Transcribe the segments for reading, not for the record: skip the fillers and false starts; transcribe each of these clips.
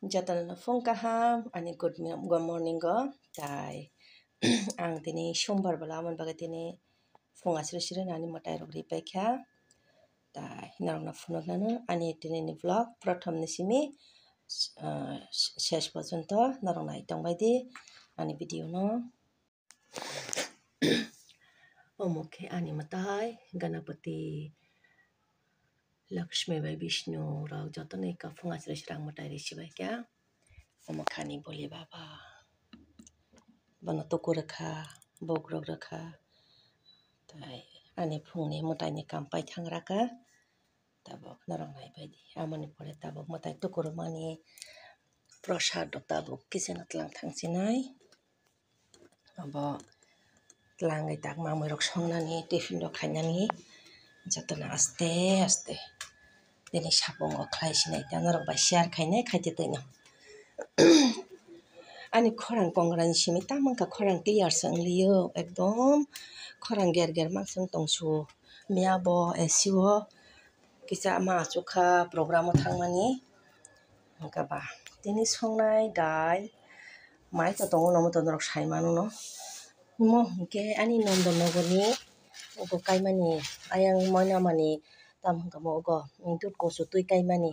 Jatan na phone kaham ani good morning go tai ang tini sombar bala man baga tini phone asir sir ani matai rok ripai kha tai narok na phone nanu ani tini ni vlog pratham ni simi shesh porjonto narok nai tongbai di ani video no omokhe ani matai ganapati Lakshmi bai Vishnu rok jotoni ka phone asir sirang matai risibai kya omokhani boli baba bana toko rakha bogrok rakha tai ani phungni mutai ni kam pai thangraka tabok narok nai baidi amoni pore tabok mutai tokoro mani prasad tabok kitchen atlang thangsinai abo tlangai tak mamoi rok songnani tiffin rok khainani jotona aste aste dini sapong o khlai sinai ta narok bai share khainai khaite toino ani khorang kongrani simi tamangka khorang clear sanglio ekdom khorang ger ger maksang tongsu miabo esio kisa ma achukha program o thangmani hingka ba tini songnai dal mai to tongo nomo to norok saimano no mo hingke ani nondonogor ni obo kaimani ayang moinamani tam hingka mo ogo dut koso tui kaimani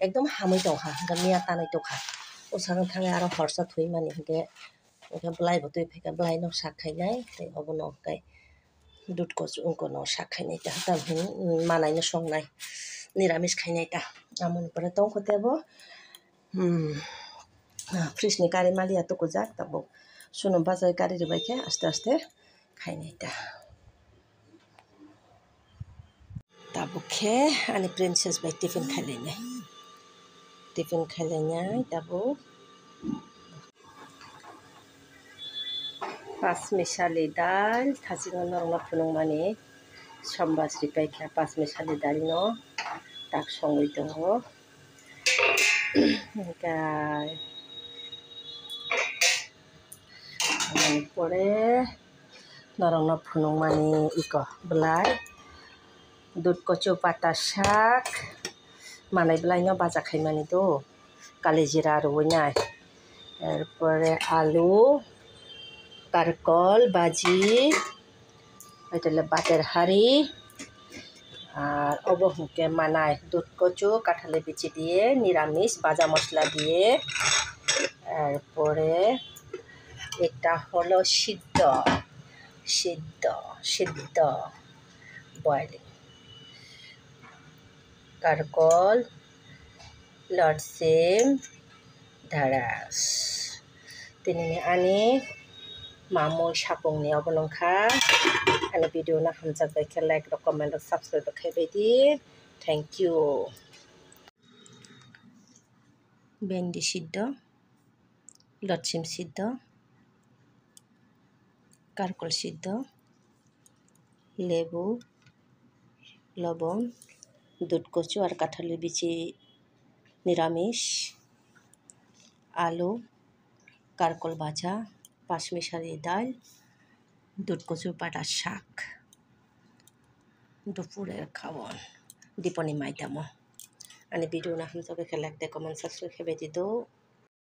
ekdom hamoi tongkha hingka miya tanai tongkha usang thangai aro horsa thuimani hingke blai bo tui phaikha blai no sak khainai tei obono kai dut koso ungko no sak khainai ta tam manai no songnai niramis khainai ta amoni pore tongkho tebo fridge ni kari malia tukujak tabok sunum bazai kari ribai khe aste aste khainai ta tabok khe ani princess bai tiffin khailainai tiffin khailainai tabok pasmisali dal thasino norok no phunukmani sombas ripai khe pasmisali dal no tak songui tongo hingkai pore norok no phunukmani iko blai dut kocho pata sak manai blai no baja khaimani do kalejira rowoi nai erpore alu karkol baji oitole bater hari R obo hingke manai dut kochu kathali bichi diye niramis baja mosla diye এরপরে এটা হলো সিদ্ধ সিদ্ধ সিদ্ধ boiling কারকল লটসিম ঢাড়াস তিনি ani mamoi sapongni obolongkha ani video no hamjakbai khe like rok comment rok subscribe rok khaibai di thank you bendi সিদ্ধ লটসিম সিদ্ধ কারকল সিদ্ধ লেবু লবণ দুধ কচু আর কাঁঠালের বিচি নিরামিষ আলু কারকল ভাজা পাঁচমিশালি ডাল দুধ কচু পাতা শাক দুপুরের খাবার দীপনি মাইতামো ani video na hamjakbai khe like comment subscribe khaibai di do